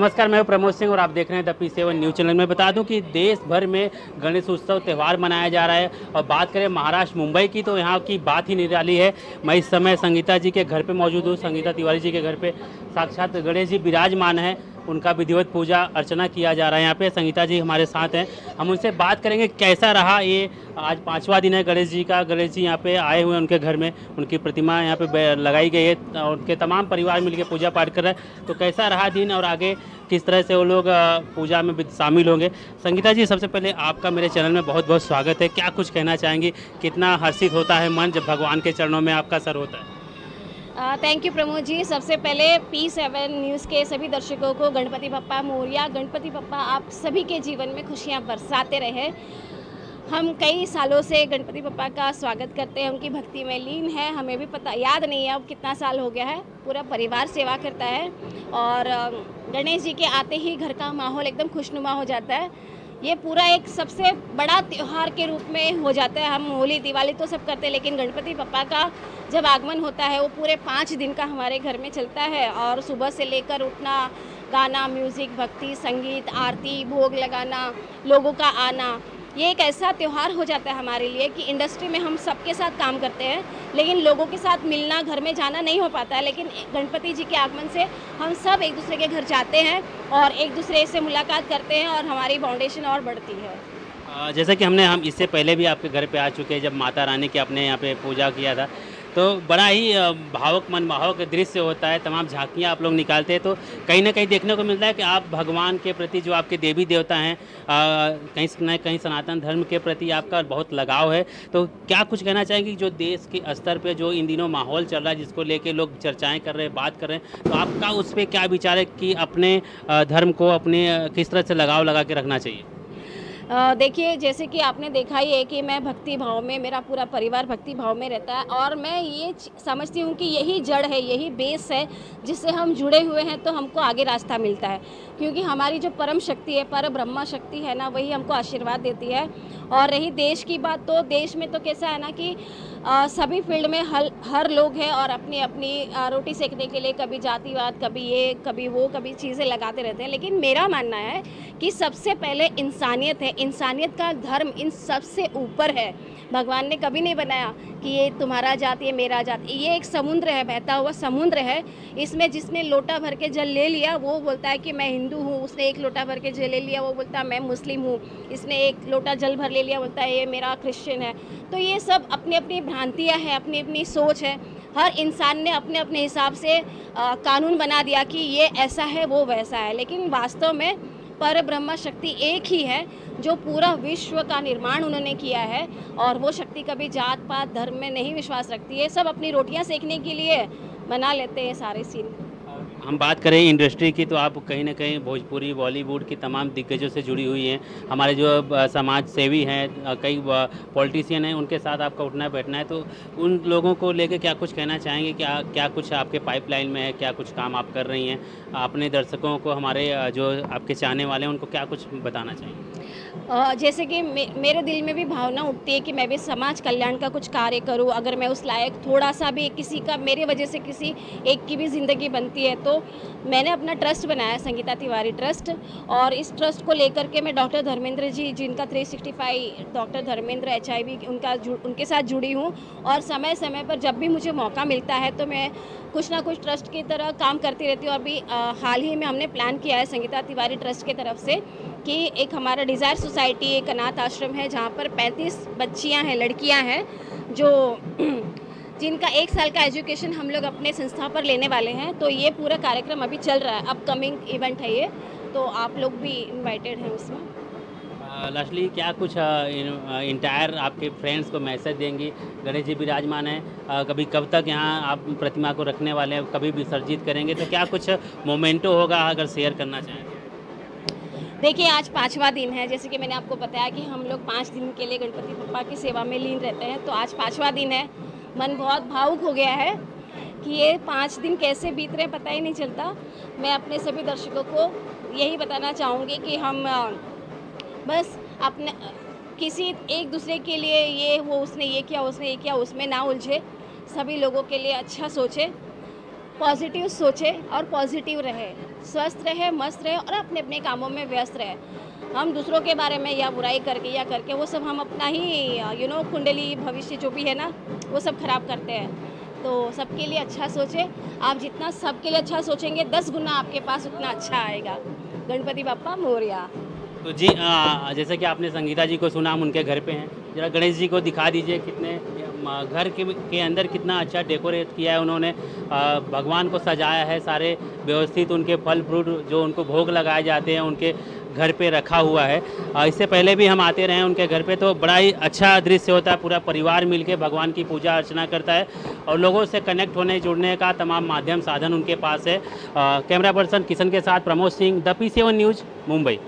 नमस्कार, मैं हूं प्रमोद सिंह और आप देख रहे हैं द P7 न्यूज़ चैनल में। बता दूं कि देश भर में गणेश उत्सव त्यौहार मनाया जा रहा है और बात करें महाराष्ट्र मुंबई की तो यहाँ की बात ही निराली है। मैं इस समय संगीता जी के घर पे मौजूद हूँ। संगीता तिवारी जी के घर पे साक्षात गणेश जी विराजमान हैं, उनका विधिवत पूजा अर्चना किया जा रहा है यहाँ पे। संगीता जी हमारे साथ हैं, हम उनसे बात करेंगे कैसा रहा ये। आज 5वां दिन है गणेश जी का। गणेश जी यहाँ पे आए हुए हैं, उनके घर में उनकी प्रतिमा यहाँ पे लगाई गई है और उनके तमाम परिवार मिलकर पूजा पाठ कर रहे हैं। तो कैसा रहा दिन और आगे किस तरह से वो लोग पूजा में शामिल होंगे। संगीता जी, सबसे पहले आपका मेरे चैनल में बहुत बहुत स्वागत है। क्या कुछ कहना चाहेंगी, कितना हर्षित होता है मन जब भगवान के चरणों में आपका सर होता है? Thank you Pramod ji. सबसे पहले P7 न्यूज़ के सभी दर्शकों को गणपति बप्पा मोरया। गणपति बप्पा आप सभी के जीवन में खुशियाँ बरसाते रहे। हम कई सालों से गणपति बप्पा का स्वागत करते हैं, उनकी भक्ति में लीन है। हमें भी पता याद नहीं है अब कितना साल हो गया है। पूरा परिवार सेवा करता है और गणेश जी के आते ही घर का माहौल एकदम खुशनुमा हो जाता है। ये पूरा एक सबसे बड़ा त्यौहार के रूप में हो जाता है। हम होली दिवाली तो सब करते हैं, लेकिन गणपति बप्पा का जब आगमन होता है वो पूरे 5 दिन का हमारे घर में चलता है। और सुबह से लेकर उठना, गाना, म्यूज़िक, भक्ति, संगीत, आरती, भोग लगाना, लोगों का आना, ये एक ऐसा त्यौहार हो जाता है हमारे लिए कि इंडस्ट्री में हम सबके साथ काम करते हैं, लेकिन लोगों के साथ मिलना, घर में जाना नहीं हो पाता है। लेकिन गणपति जी के आगमन से हम सब एक दूसरे के घर जाते हैं और एक दूसरे से मुलाकात करते हैं और हमारी बाउंडेशन और बढ़ती है। जैसा कि हम इससे पहले भी आपके घर पे आ चुके हैं, जब माता रानी की आपने यहाँ पे पूजा किया था, तो बड़ा ही भावुक मनमोहक दृश्य होता है। तमाम झांकियाँ आप लोग निकालते हैं तो कहीं ना कहीं देखने को मिलता है कि आप भगवान के प्रति, जो आपके देवी देवता हैं, कहीं न कहीं सनातन धर्म के प्रति आपका बहुत लगाव है। तो क्या कुछ कहना चाहेंगे जो देश के स्तर पे जो इन दिनों माहौल चल रहा है, जिसको लेके लोग चर्चाएं कर रहे हैं, बात कर रहे हैं, तो आपका उस पर क्या विचार है कि अपने धर्म को अपने किस तरह से लगाव लगा के रखना चाहिए? देखिए, जैसे कि आपने देखा ही है कि मैं भक्ति भाव में, मेरा पूरा परिवार भक्ति भाव में रहता है और मैं ये समझती हूँ कि यही जड़ है, यही बेस है जिससे हम जुड़े हुए हैं, तो हमको आगे रास्ता मिलता है। क्योंकि हमारी जो परम शक्ति है, पर ब्रह्मा शक्ति है ना, वही हमको आशीर्वाद देती है। और रही देश की बात, तो देश में तो कैसा है ना कि सभी फील्ड में हर लोग हैं और अपनी अपनी रोटी सेकने के लिए कभी जातिवाद, कभी ये कभी वो, कभी चीज़ें लगाते रहते हैं। लेकिन मेरा मानना है कि सबसे पहले इंसानियत है, इंसानियत का धर्म इन सबसे ऊपर है। भगवान ने कभी नहीं बनाया कि ये तुम्हारा जाति है, मेरा जाति। ये एक समुद्र है, बहता हुआ समुद्र है। इसमें जिसने लोटा भर के जल ले लिया वो बोलता है कि मैं हिंदू हूँ, उसने एक लोटा भर के जल ले लिया वो बोलता है मैं मुस्लिम हूँ, इसने एक लोटा जल भर ले लिया बोलता है ये मेरा क्रिश्चियन है। तो ये सब अपनी अपनी भ्रांतियाँ हैं, अपनी अपनी सोच है। हर इंसान ने अपने अपने हिसाब से कानून बना दिया कि ये ऐसा है, वो वैसा है। लेकिन वास्तव में पर ब्रह्मा शक्ति एक ही है जो पूरा विश्व का निर्माण उन्होंने किया है। और वो शक्ति कभी जात पात धर्म में नहीं विश्वास रखती है। सब अपनी रोटियां सेकने के लिए बना लेते हैं सारे सीन। हम बात करें इंडस्ट्री की तो आप कहीं ना कहीं भोजपुरी, बॉलीवुड की तमाम दिग्गजों से जुड़ी हुई हैं। हमारे जो समाज सेवी हैं, कई पॉलिटिशियन हैं, उनके साथ आपका उठना बैठना है। तो उन लोगों को लेकर क्या कुछ कहना चाहेंगे? क्या कुछ आपके पाइपलाइन में है? क्या कुछ काम आप कर रही हैं? अपने दर्शकों को, हमारे जो आपके चाहने वाले हैं, उनको क्या कुछ बताना चाहेंगे? जैसे कि मेरे दिल में भी भावना उठती है कि मैं भी समाज कल्याण का कुछ कार्य करूं। अगर मैं उस लायक थोड़ा सा भी, किसी का मेरे वजह से किसी एक की भी ज़िंदगी बनती है, तो मैंने अपना ट्रस्ट बनाया, संगीता तिवारी ट्रस्ट। और इस ट्रस्ट को लेकर के मैं डॉक्टर धर्मेंद्र जी, जिनका 365 डॉक्टर धर्मेंद्र HIV उनके साथ जुड़ी हूँ। और समय समय पर जब भी मुझे मौका मिलता है तो मैं कुछ ना कुछ ट्रस्ट की तरह काम करती रहती हूँ। अभी हाल ही में हमने प्लान किया है संगीता तिवारी ट्रस्ट की तरफ से कि एक हमारा डिज़ायर सोसाइटी, एक अनाथ आश्रम है जहाँ पर 35 बच्चियाँ हैं, लड़कियाँ हैं, जो जिनका 1 साल का एजुकेशन हम लोग अपने संस्था पर लेने वाले हैं। तो ये पूरा कार्यक्रम अभी चल रहा है, अपकमिंग इवेंट है ये, तो आप लोग भी इनवाइटेड हैं उसमें। लास्टली क्या कुछ इंटायर आपके फ्रेंड्स को मैसेज देंगी? गणेश जी विराजमान हैं, कभी कब तक यहाँ आप प्रतिमा को रखने वाले हैं, कभी विसर्जित करेंगे? तो क्या कुछ मोमेंटो होगा अगर शेयर करना चाहें? देखिए, आज 5वां दिन है। जैसे कि मैंने आपको बताया कि हम लोग 5 दिन के लिए गणपति बप्पा की सेवा में लीन रहते हैं, तो आज 5वां दिन है। मन बहुत भावुक हो गया है कि ये 5 दिन कैसे बीत रहे पता ही नहीं चलता। मैं अपने सभी दर्शकों को यही बताना चाहूँगी कि हम बस अपने किसी एक दूसरे के लिए ये वो उसने ये किया, उसने ये किया, उसमें ना उलझे। सभी लोगों के लिए अच्छा सोचे, पॉजिटिव सोचे और पॉजिटिव रहे। स्वस्थ रहे, मस्त रहे और अपने अपने कामों में व्यस्त रहे। हम दूसरों के बारे में या बुराई करके या करके वो सब हम अपना ही कुंडली भविष्य जो भी है ना वो सब खराब करते हैं। तो सबके लिए अच्छा सोचें। आप जितना सबके लिए अच्छा सोचेंगे 10 गुना आपके पास उतना अच्छा आएगा। गणपति बप्पा मोरया। तो जी जैसे कि आपने संगीता जी को सुना, हम उनके घर पे हैं, जरा गणेश जी को दिखा दीजिए कितने घर के अंदर कितना अच्छा डेकोरेट किया है उन्होंने। भगवान को सजाया है, सारे व्यवस्थित उनके फल फ्रूट जो उनको भोग लगाए जाते हैं उनके घर पे रखा हुआ है। इससे पहले भी हम आते रहे हैं उनके घर पे, तो बड़ा ही अच्छा दृश्य होता है। पूरा परिवार मिलके भगवान की पूजा अर्चना करता है और लोगों से कनेक्ट होने जुड़ने का तमाम माध्यम साधन उनके पास है। कैमरा पर्सन किशन के साथ Pramod Singh, the P7 news, Mumbai.